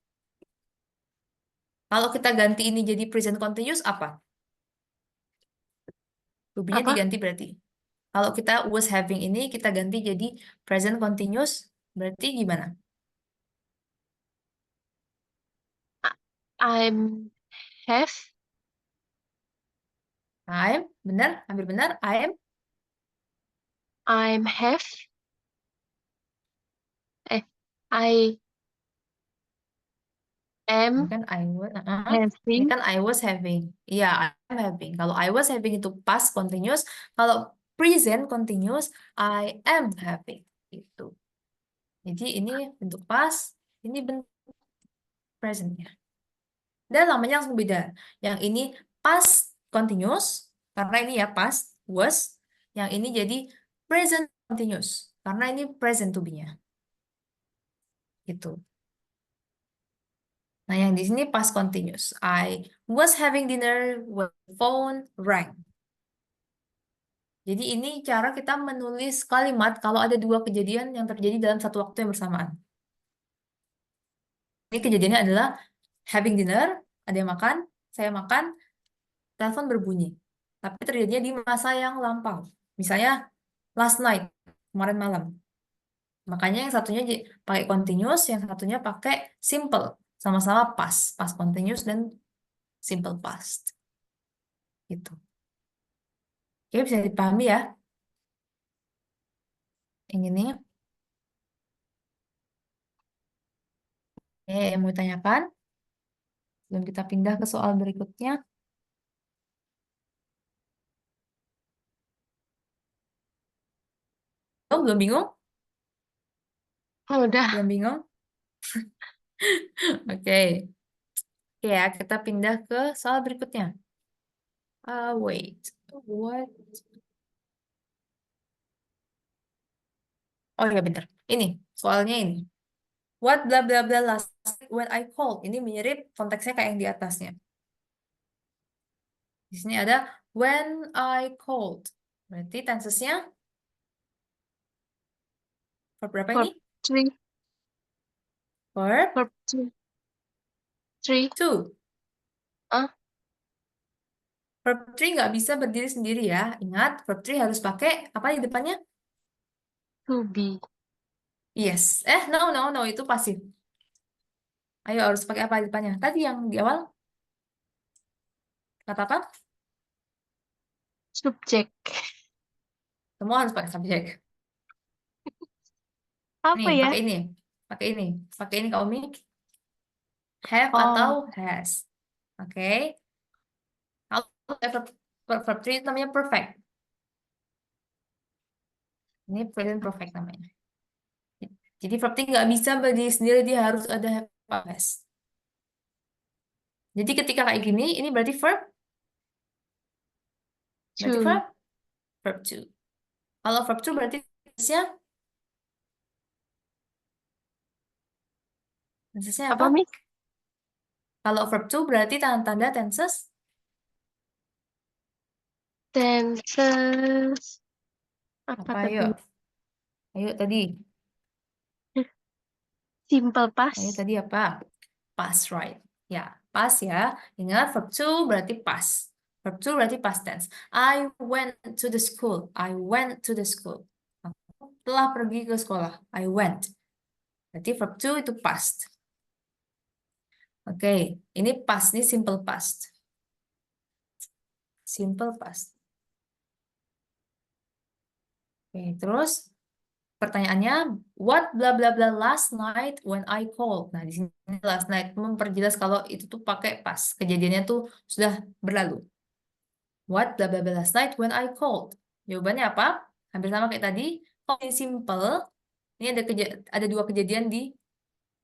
Kalau kita ganti ini jadi present continuous, apa? To be-nya Apa? diganti berarti. Kalau kita was having ini, kita ganti jadi present continuous, berarti gimana? I'm have. I'm, benar, hampir benar. I'm have. I Ini am kan I was, ini having. kan I was having. Iya, I'm having. Kalau I was having itu past continuous. Kalau present continuous, I am having. Itu. Jadi ini bentuk past, ini bentuk presentnya. Dan namanya langsung beda. Yang ini past continuous, karena ini ya past, was. Yang ini jadi present continuous, karena ini present to be-nya. Gitu. Nah, yang di sini past continuous. I was having dinner when the phone rang. Jadi ini cara kita menulis kalimat kalau ada dua kejadian yang terjadi dalam satu waktu yang bersamaan. Ini kejadiannya adalah having dinner, ada yang makan, saya makan, telepon berbunyi. Tapi terjadinya di masa yang lampau. Misalnya last night, kemarin malam. Makanya yang satunya pakai continuous, yang satunya pakai simple. Sama-sama past, past continuous dan simple past. Gitu. Oke, bisa dipahami ya? Yang ini. Yang mau ditanyakan? Sebelum kita pindah ke soal berikutnya. Oh, belum bingung? Oh, udah. Belum bingung? Oke. Oke ya, kita pindah ke soal berikutnya. Wait. What? Oh ya, bentar. Ini, soalnya ini. What bla bla bla last night when I called. Ini mirip konteksnya kayak yang di atasnya. Di sini ada when I called. Berarti tensesnya verb berapa ini? Verb 3. Verb Verb 2. 3. 2. Ah, Verb 3 nggak bisa berdiri sendiri ya. Ingat, verb 3 harus pakai apa di depannya? to be. Yes. No, itu pasif. Ayo, harus pakai apa di depannya? Tadi yang di awal, kata apa? Subjek. Semua harus pakai subjek. Apa Nih, ya? pakai ini. Pakai ini. Pakai ini, Kak Umi. Have atau Oh, has. Oke. Kalau verb 3 itu namanya perfect. Ini present perfect namanya. Jadi verb 3 nggak bisa berdiri sendiri, dia harus ada have atau has. Jadi ketika kayak gini, ini berarti verb. Berarti 2. verb. Verb 2. Kalau verb 2 berarti tensesnya Apa, apa? Mi? Kalau verb 2 berarti tanda-tanda tenses. Tenses. Apa Apa, tadi? ayo? Ayo tadi. Simple Ayo past. tadi apa? Past, right. Ya, past ya. Ingat, verb 2 berarti past. Verb 2 berarti past tense. I went to the school. I went to the school. Aku telah pergi ke sekolah. I went. Berarti verb 2 itu past. Oke, ini past, ini simple past. Simple past. Oke, terus pertanyaannya, what bla bla bla last night when I called. Nah, di sini last night memperjelas kalau itu tuh pakai past. Kejadiannya tuh sudah berlalu. What bla bla bla last night when I called. Jawabannya apa? Hampir sama kayak tadi. Kalau ini simple, ini ada dua kejadian di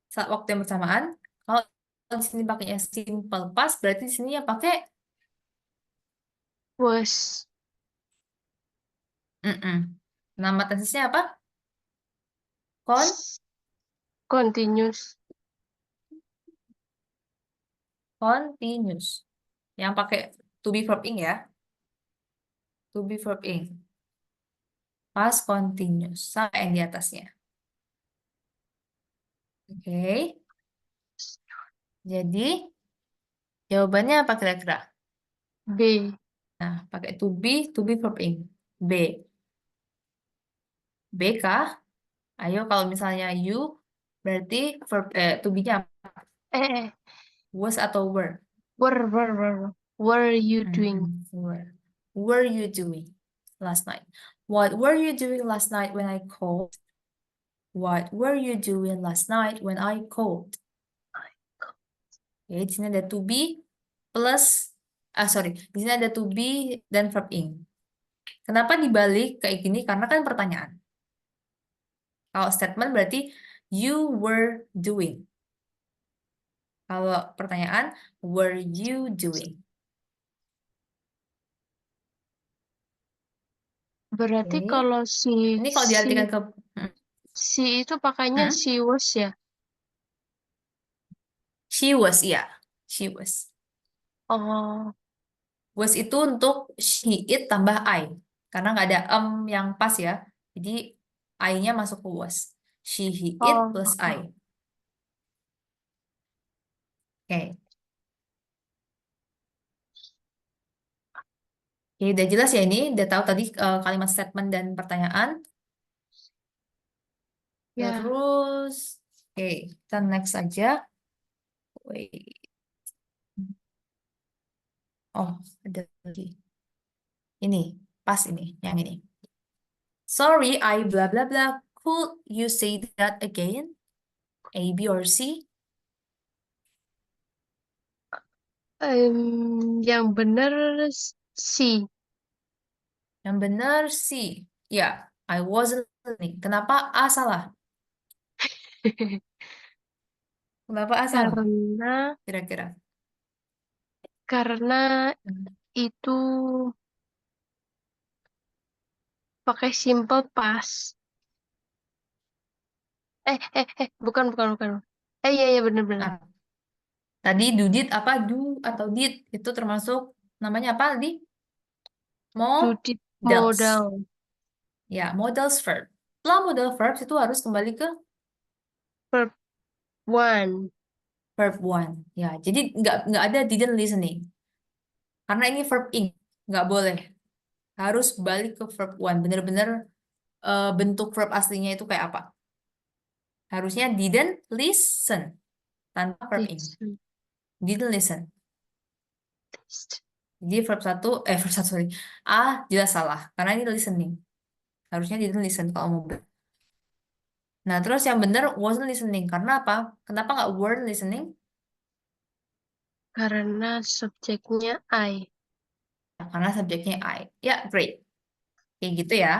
saat waktu yang bersamaan. Kalau di sini pakainya simple past, berarti di sini yang pakai Was. nama tensesnya apa? Con Continuous. continuous. Yang pakai to be verb ing ya. To be verb ing. Past continuous. Sama yang di atasnya. Oke. Jadi, jawabannya apa kira-kira? B. Nah, pakai to be verb ing. B. B kah? Ayo, kalau misalnya you, berarti verb to be-nya apa? Eh, Was atau were? were you doing? Were. were you doing last night? What were you doing last night when I called? What were you doing last night when I called? Oke, di sini ada to be plus, di sini ada to be dan verb ing. Kenapa dibalik kayak gini? Karena kan pertanyaan. Kalau statement berarti you were doing. Kalau pertanyaan, were you doing? Berarti Oke. kalau Ini kalau diartikan ke si itu pakainya Hmm? she was ya. she was, ya. She was. Oh, Was itu untuk she, it tambah I. Karena nggak ada yang pas ya. Jadi I-nya masuk ke was. She, he, it plus oh, I. Oke. Oke, udah jelas ya ini. Udah tahu tadi kalimat statement dan pertanyaan. ya. Terus, oke, kita next aja. Wait. Oh, ada lagi. Ini, pas ini, yang ini. Sorry, I blah blah blah. Could you say that again? A, B, or C? Yang benar si. Yang benar C. Ya, I wasn't listening. Kenapa A salah? Kenapa A salah? Karena Kira-kira. karena Hmm. itu pakai simple past. Bukan. Iya benar-benar. Ah, tadi do did apa do atau did itu termasuk namanya apa tadi? Do did Modals. modal. Ya, modals verb. Setelah modal verbs itu harus kembali ke Verb one. verb one. Ya, jadi nggak ada didn't listening. Karena ini verb ing, nggak boleh. Harus balik ke verb one. Bener-bener bentuk verb aslinya itu kayak apa? Harusnya didn't listen tanpa verb ing. Listen. Didn't listen. Jadi verb satu sorry. A jelas salah karena ini listening. Harusnya didn't listen kalau mau. Nah, terus yang benar wasn't listening. Karena apa? Kenapa nggak weren't listening? Karena subjeknya I. Ya, karena subjeknya I. Ya, great. Kayak gitu ya.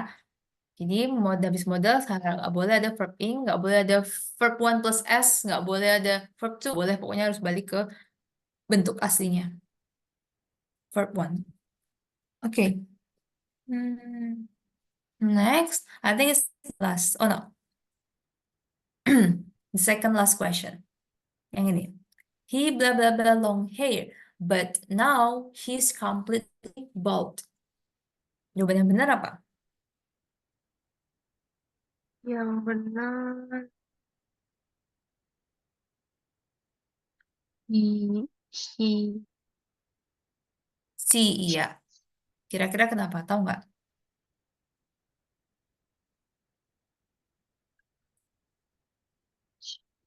Jadi habis modal nggak boleh ada verb ing, nggak boleh ada verb one plus s, nggak boleh ada verb two, boleh pokoknya harus balik ke bentuk aslinya. Verb one. Oke. Hmm, Next, I think it's last. Oh no, the second last question. Yang ini. He blah blah blah long hair, but now he's completely bald. Jawaban yang benar apa? Yang benar he Si iya. Kira-kira kenapa? Tahu nggak?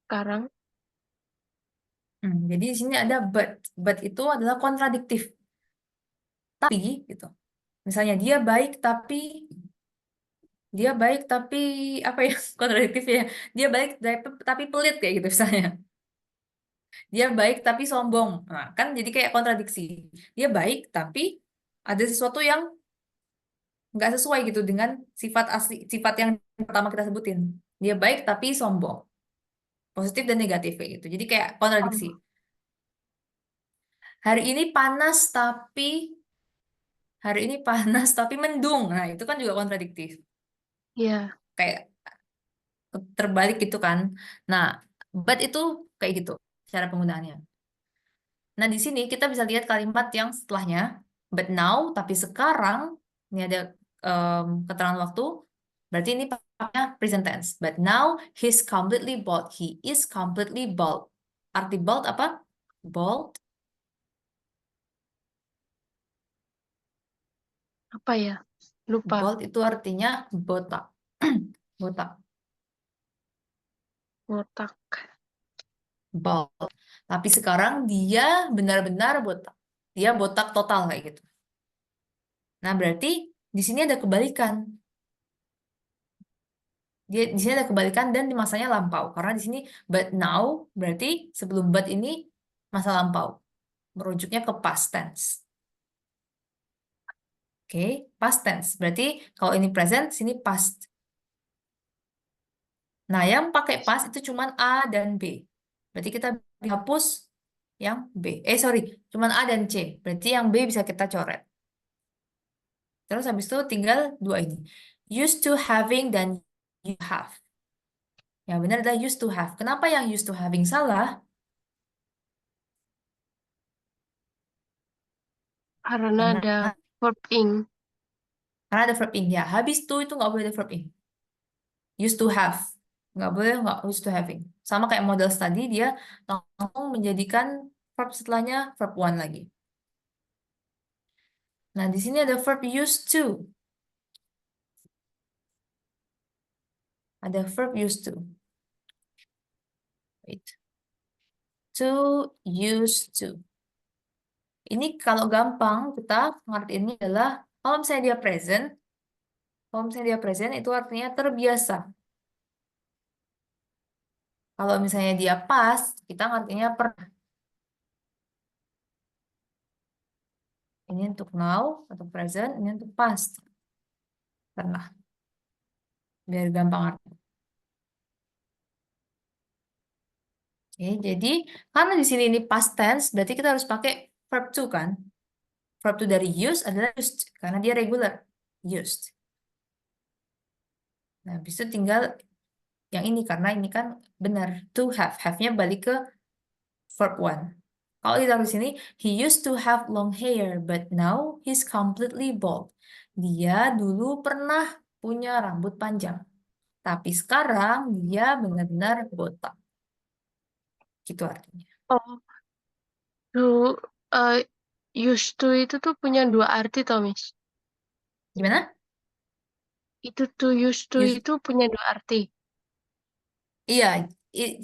sekarang Jadi di sini ada but. But itu adalah kontradiktif. Tapi gitu. Misalnya dia baik tapi apa ya kontradiktif ya. Dia baik tapi pelit kayak gitu misalnya. Dia baik tapi sombong. Nah, kan jadi kayak kontradiksi. Dia baik tapi ada sesuatu yang nggak sesuai gitu dengan sifat asli, sifat yang pertama kita sebutin. Dia baik tapi sombong. Positif dan negatif kayak gitu. Jadi kayak kontradiksi. oh, Hari ini panas mendung. Nah, itu kan juga kontradiktif. ya Kayak terbalik gitu kan. Nah, but itu kayak gitu cara penggunaannya. Nah, di sini kita bisa lihat kalimat yang setelahnya, but now, tapi sekarang, ini ada keterangan waktu, berarti ini pakainya present tense. But now, he's completely bald. He is completely bald. Arti bald apa? Bald, apa ya? Lupa. bald itu artinya botak. Botak, Botak. bald. Tapi sekarang dia benar-benar botak. Dia botak total kayak gitu. Nah, berarti di sini ada kebalikan. Di sini ada kebalikan dan di masanya lampau. Karena di sini but now berarti sebelum but ini masa lampau. Merujuknya ke past tense. Oke, past tense. Berarti kalau ini present, sini past. Nah, yang pakai past itu cuman A dan B. Berarti kita hapus yang B. Sorry, cuman A dan C. Berarti yang B bisa kita coret. Terus habis itu tinggal dua ini. Used to having dan you have. Yang benar adalah used to have. Kenapa yang used to having salah? Karena Karena ada verb ing. ada verb in. Ya, habis to itu nggak boleh ada verb in. Used to have. Nggak used to having. Sama kayak model tadi, dia langsung menjadikan verb setelahnya verb one lagi. Nah, di sini ada verb used to. Ada verb used to. Wait. To, used to. Ini kalau gampang kita ngertiinnya adalah kalau misalnya dia present, itu artinya terbiasa. Kalau misalnya dia past, kita ngertinya pernah. Ini untuk now atau present, ini untuk past. Pernah. Biar gampang arti. Oke, jadi karena di sini ini past tense, berarti kita harus pakai verb to kan? Verb to dari use adalah used karena dia regular. Used. Nah, habis itu tinggal yang ini karena ini kan benar to have. Have-nya balik ke verb one. Kalau ditaruh di sini, he used to have long hair, but now he's completely bald. Dia dulu pernah punya rambut panjang, tapi sekarang dia benar-benar botak. Gitu artinya. Oh, to, eh, used to itu tuh punya dua arti toh, Miss. Gimana? Itu to used to Use- itu punya dua arti. iya,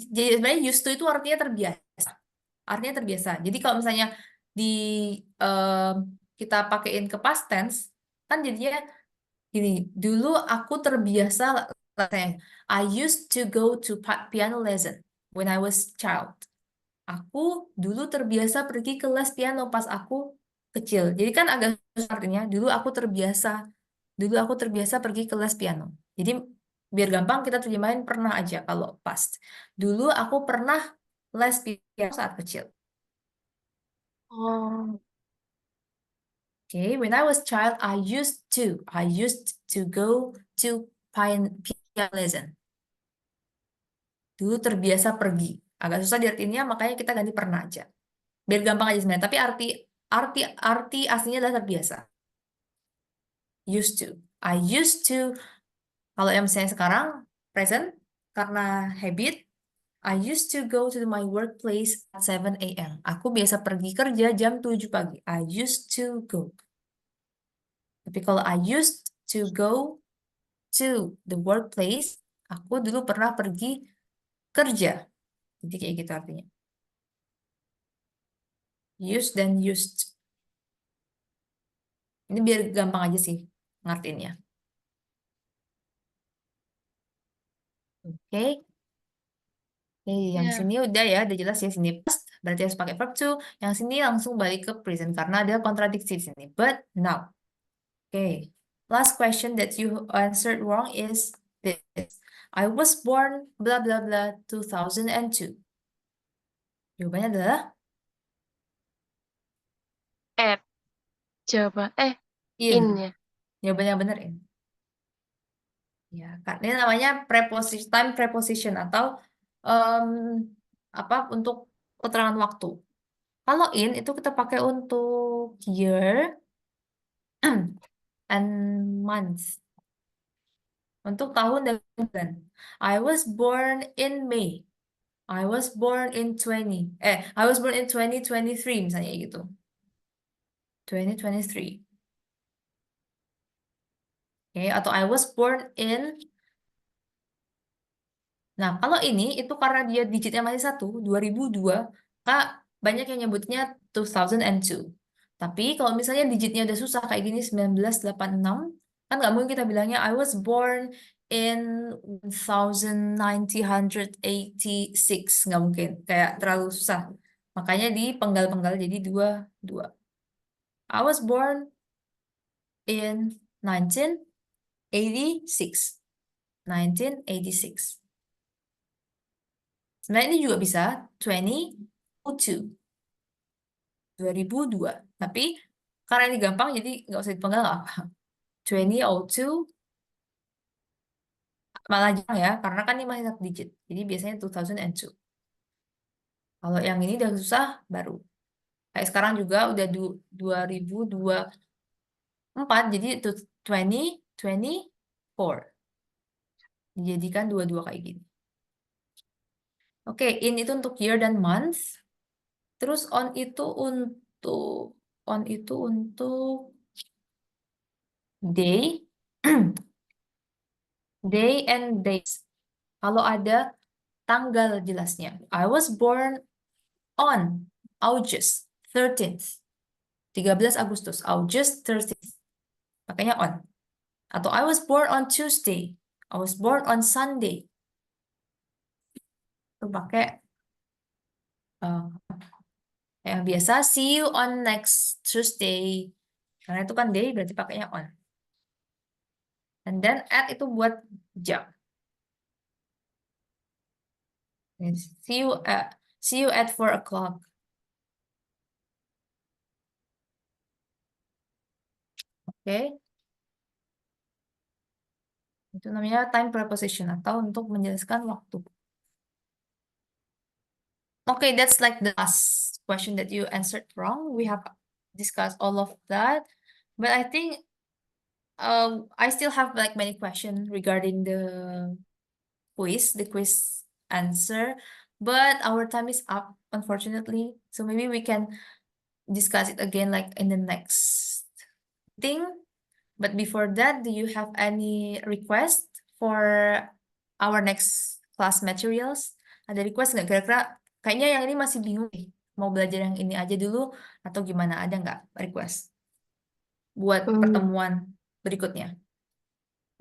jadi sebenarnya used to itu artinya terbiasa. Artinya terbiasa. Jadi kalau misalnya di em, kita pakein ke past tense, kan jadinya gini, dulu aku terbiasa, katanya, I used to go to piano lesson when I was child. Aku dulu terbiasa pergi ke les piano pas aku kecil. Jadi kan agak susah artinya, dulu aku terbiasa pergi ke les piano. Jadi biar gampang kita terjemahin pernah aja kalau past. Dulu aku pernah les piano saat kecil. Oh, Okay, when I was child, I used to go to piano lesson. Dulu terbiasa pergi. Agak susah diartinya, makanya kita ganti pernah aja. Biar gampang aja sebenarnya. Tapi arti aslinya adalah terbiasa. Used to. I used to. Kalau yang misalnya sekarang present karena habit, I used to go to my workplace at 7 a.m. Aku biasa pergi kerja jam 7 pagi. I used to go. Tapi kalau I used to go to the workplace, aku dulu pernah pergi kerja. Jadi kayak gitu artinya. Used dan used. Ini biar gampang aja sih ngertiinnya. Oke. Yang ya. sini udah jelas ya sini past, berarti harus pakai verb to. Yang sini langsung balik ke present karena ada kontradiksi di sini. But now. Oke. Last question that you answered wrong is this. I was born blah blah blah 2002. Jawabannya adalah At. Jawaban. in. In ya. Jawabannya benar in. Ya, kan ini namanya preposition, time preposition atau em, apa untuk keterangan waktu. Kalau in itu kita pakai untuk year and month. Untuk tahun dan bulan. I was born in May. I was born in I was born in 2023 misalnya gitu. 2023. Oke, atau I was born in. Nah, kalau ini itu karena dia digitnya masih 1, 2002, Kak, banyak yang nyebutnya 2002. Tapi kalau misalnya digitnya udah susah kayak gini 1986, kan nggak mungkin kita bilangnya I was born in 1986, nggak mungkin, kayak terlalu susah. Makanya dipenggal-penggal jadi dua. I was born in 1986. 1986. Sebenarnya ini juga bisa 2002. 2002. Tapi karena ini gampang jadi nggak usah dipenggal nggak apa. 2002 malah jarang ya, karena kan ini masih satu digit. Jadi biasanya 2002. Kalau yang ini udah susah baru. Kayak sekarang juga udah 2024, jadi itu 2024. Dijadikan dua-dua kayak gini. Oke, in itu untuk year dan month. Terus on itu untuk day. Day and days. Kalau ada tanggal jelasnya. I was born on August 13th. 13 Agustus. August 13th. Makanya on. Atau I was born on Tuesday. I was born on Sunday. Itu pakai yang biasa, see you on next Tuesday. Karena itu kan day, berarti pakainya on. And then at itu buat jam. See you at 4 o'clock. Oke. Itu namanya time preposition atau untuk menjelaskan waktu. Okay, that's like the last question that you answered wrong. We have discussed all of that, but I think I still have like many questions regarding the quiz answer, but our time is up, unfortunately. So maybe we can discuss it again like in the next thing. But before that, do you have any request for our next class materials? Ada request nggak? Kira-kira kayaknya yang ini masih bingung nih. Mau belajar yang ini aja dulu atau gimana? Ada nggak request buat pertemuan berikutnya?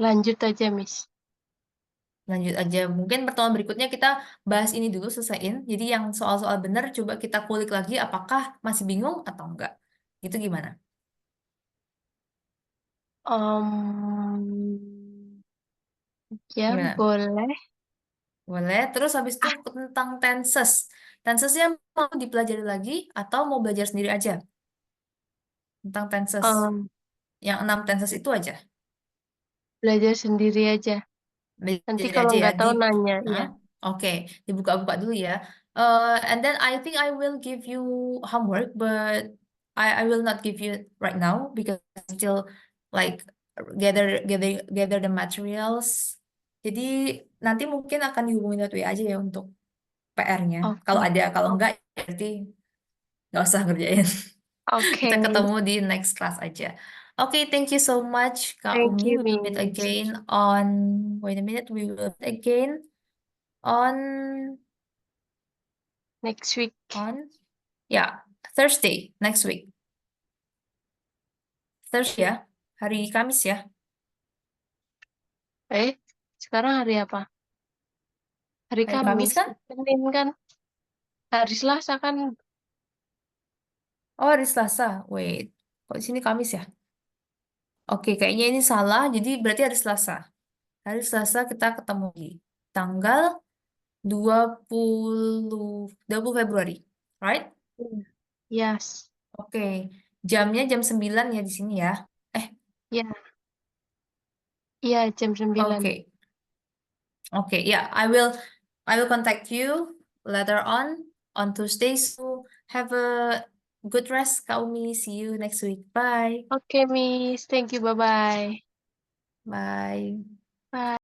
Lanjut aja, Miss. Lanjut aja. Mungkin pertemuan berikutnya kita bahas ini dulu, selesaiin. Jadi yang soal-soal benar coba kita kulik lagi apakah masih bingung atau enggak. Itu gimana? Ya, Gimana? boleh. Boleh. Terus habis itu tentang tenses. Tensesnya mau dipelajari lagi atau mau belajar sendiri aja? Tentang tenses. Yang 6 tenses itu aja. Belajar sendiri aja. Nanti Belajar kalau aja ya. nggak tahu nanya, ya. Oke, dibuka-buka dulu ya. And then I think I will give you homework, but I will not give you right now because I still like gather the materials. Jadi nanti mungkin akan dihubungin lewat WA aja ya untuk PR-nya. Oke. Kalau ada, kalau enggak berarti nggak usah ngerjain. Oke, Kita Miss. ketemu di next class aja. Okay, thank you so much, Kak Thank Umi. you, We will meet Miss. again on, wait a minute, we will meet again on Next week. Thursday next week. Thursday ya, hari Kamis ya. Sekarang hari apa? Hari Hari Kamis Kamis. kan? Senin kan? Hari Selasa kan? Oh, hari Selasa. Wait, kok di sini Kamis ya? Oke, kayaknya ini salah. Jadi berarti hari Selasa. Hari Selasa kita ketemu di tanggal 20 Februari. Right? Yes. Oke. Jamnya jam 9 ya di sini ya. Ya. Iya, jam 9. Oke. Oke, yeah, I will contact you later on Tuesday. So have a good rest, Kak Umi. See you next week. Bye. Oke, Miss. Thank you. Bye-bye. Bye. Bye.